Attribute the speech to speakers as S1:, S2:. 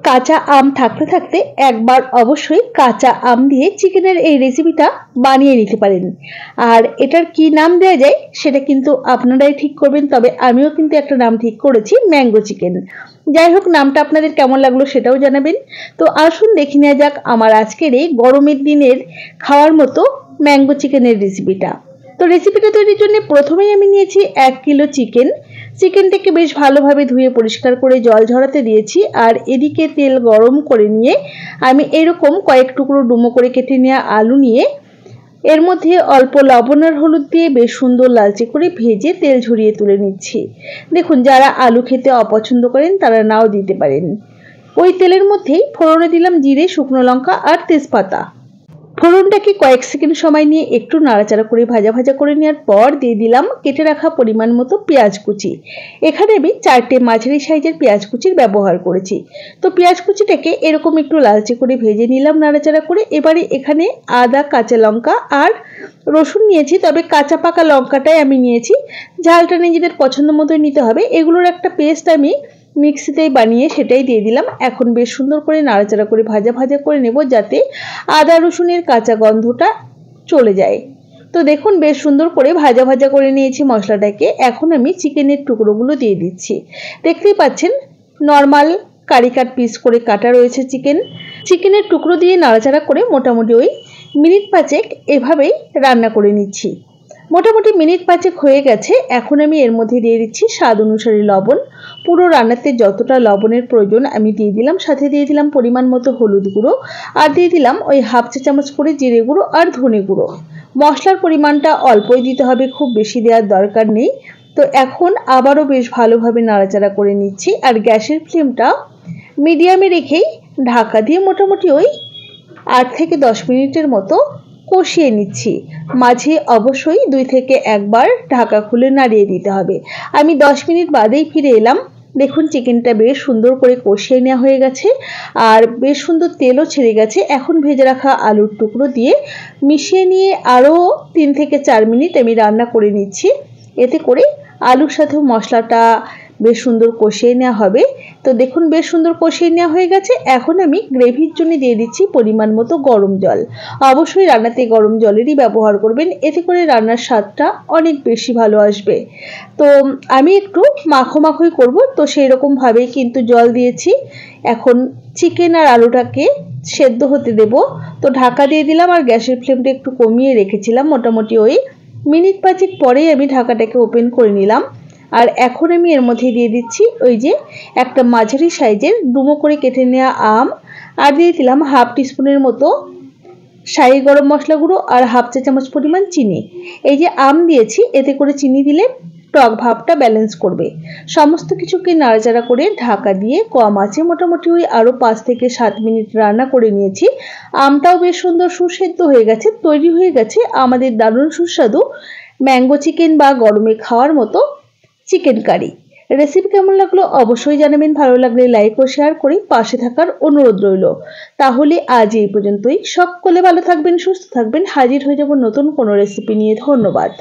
S1: কাঁচা আম থাকতে থাকতে একবার অবশ্যই কাঁচা আম দিয়ে চিকেনের এই রেসিপিটা বানিয়ে নিতে পারেন। আর এটার কি নাম দেওয়া যায় সেটা কিন্তু আপনারাই ঠিক করবেন, তবে আমিও কিন্তু একটা নাম ঠিক করেছি, ম্যাঙ্গো চিকেন। যাই হোক, নামটা আপনাদের কেমন লাগলো সেটাও জানাবেন। তো আসুন দেখে নেওয়া যাক আমার আজকের এই গরমের দিনের খাওয়ার মতো ম্যাঙ্গো চিকেনের রেসিপিটা। তো রেসিপিটা তৈরির জন্য প্রথমেই আমি নিয়েছি 1 কিলো চিকেন। চিকেনটাকে বেশ ভালোভাবে ধুয়ে পরিষ্কার করে জল ঝরাতে দিয়েছি। আর এদিকে তেল গরম করে নিয়ে আমি এরকম কয়েক টুকরো ডুমো করে কেটে নেওয়া আলু নিয়ে এর মধ্যে অল্প লবণ আর হলুদ দিয়ে বেশ সুন্দর লালচে করে ভেজে তেল ঝরিয়ে তুলে নিচ্ছি। দেখুন, যারা আলু খেতে অপছন্দ করেন তারা নাও দিতে পারেন। ওই তেলের মধ্যেই ফোড়নে দিলাম জিরে, শুকনো লঙ্কা আর তেজপাতা। ফোড়নটাকে কয়েক সেকেন্ড সময় নিয়ে একটু নাড়াচাড়া করে ভাজা ভাজা করে নেওয়ার পর দিয়ে দিলাম কেটে রাখা পরিমাণ মতো পেঁয়াজ কুচি। এখানে আমি 4টে মাঝারি সাইজের পেঁয়াজ কুচির ব্যবহার করেছি। তো পেঁয়াজ কুচিটাকে এরকম একটু লালচে করে ভেজে নিলাম নাড়াচাড়া করে। এবারে এখানে আদা, কাঁচা লঙ্কা আর রসুন নিয়েছি, তবে কাঁচা পাকা লঙ্কাটাই আমি নিয়েছি। ঝালটা নিজেদের পছন্দ মতোই নিতে হবে। এগুলোর একটা পেস্ট আমি মিক্সিতেই বানিয়ে সেটাই দিয়ে দিলাম। এখন বেশ সুন্দর করে নাড়াচাড়া করে ভাজা ভাজা করে নেব, যাতে আদা রসুনের কাঁচা গন্ধটা চলে যায়। তো দেখুন, বেশ সুন্দর করে ভাজা ভাজা করে নিয়েছি মশলাটাকে। এখন আমি চিকেনের টুকরোগুলো দিয়ে দিচ্ছি। দেখতেই পাচ্ছেন নর্মাল কারি কাট পিস করে কাটা রয়েছে চিকেনের টুকরো দিয়ে নাড়াচাড়া করে মোটামুটি ওই মিনিট 5 এভাবেই রান্না করে নিচ্ছি। মোটামুটি মিনিট 5 হয়ে গেছে। এখন আমি এর মধ্যে দিয়ে দিচ্ছি স্বাদ অনুসারে লবণ। পুরো রান্নাতে যতটা লবণের প্রয়োজন আমি দিয়ে দিলাম। সাথে দিয়ে দিলাম পরিমাণ মতো হলুদ গুঁড়ো, আর দিয়ে দিলাম ওই হাফ চা চামচ করে জিরে গুঁড়ো আর ধনে গুঁড়ো। মশলার পরিমাণটা অল্পই দিতে হবে, খুব বেশি দেওয়ার দরকার নেই। তো এখন আবারও বেশ ভালোভাবে নাড়াচাড়া করে নিচ্ছি। আর গ্যাসের ফ্লেমটা মিডিয়ামে রেখেই ঢাকা দিয়ে মোটামুটি ওই 8 থেকে 10 মিনিটের মতো কষিয়ে নিচ্ছি। মাঝে অবশ্যই 2 থেকে 1 বার ঢাকা খুলে নাড়িয়ে দিতে হবে। আমি 10 মিনিট বাদেই ফিরে এলাম। দেখুন, চিকেনটা বেশ সুন্দর করে কষিয়ে নেওয়া হয়ে গেছে আর বেশ সুন্দর তেলও ছেড়ে গেছে। এখন ভেজে রাখা আলুর টুকরো দিয়ে মিশিয়ে নিয়ে আরও 3 থেকে 4 মিনিট আমি রান্না করে নিচ্ছি। এতে করে আলুর সাথেও মশলাটা বেশ সুন্দর কষিয়ে নেওয়া হবে। তো দেখুন, বেশ সুন্দর কষিয়ে নেওয়া হয়ে গেছে। এখন আমি গ্রেভির জন্য দিয়ে দিচ্ছি পরিমাণ মতো গরম জল। অবশ্যই রান্নাতে গরম জলেরই ব্যবহার করবেন, এতে করে রান্নার স্বাদটা অনেক বেশি ভালো আসবে। তো আমি একটু মাখো মাখোই করব, তো সেই রকমভাবেই কিন্তু জল দিয়েছি। এখন চিকেন আর আলুটাকে সেদ্ধ হতে দেব। তো ঢাকা দিয়ে দিলাম আর গ্যাসের ফ্লেমটা একটু কমিয়ে রেখেছিলাম। মোটামুটি ওই মিনিট 5 পরেই আমি ঢাকাটাকে ওপেন করে নিলাম। আর এখন আমি এর মধ্যে দিয়ে দিচ্ছি ওই যে একটা মাঝারি সাইজের ডুমো করে কেটে নেওয়া আম, আর দিয়ে দিলাম হাফ টিস্পুনের মতো শাহি গরম মশলা গুঁড়ো আর হাফ চা চামচ পরিমাণ চিনি। এই যে আম দিয়েছি, এতে করে চিনি দিলে টক ভাবটা ব্যালেন্স করবে। সমস্ত কিছুকে নাড়াচাড়া করে ঢাকা দিয়ে কম আঁচে মোটামুটি ওই আরও 5 থেকে 7 মিনিট রান্না করে নিয়েছি। আমটাও বেশ সুন্দর সুসেদ্ধ হয়ে গেছে। তৈরি হয়ে গেছে আমাদের দারুণ সুস্বাদু ম্যাঙ্গো চিকেন বা গরমে খাওয়ার মতো চিকেন কারি। রেসিপি কেমন লাগলো অবশ্যই জানাবেন। ভালো লাগলে লাইক ও শেয়ার করে পাশে থাকার অনুরোধ রইল। তাহলে আজ এই পর্যন্তই। সকলে ভালো থাকবেন, সুস্থ থাকবেন। হাজির হয়ে যাব নতুন কোনো রেসিপি নিয়ে। ধন্যবাদ।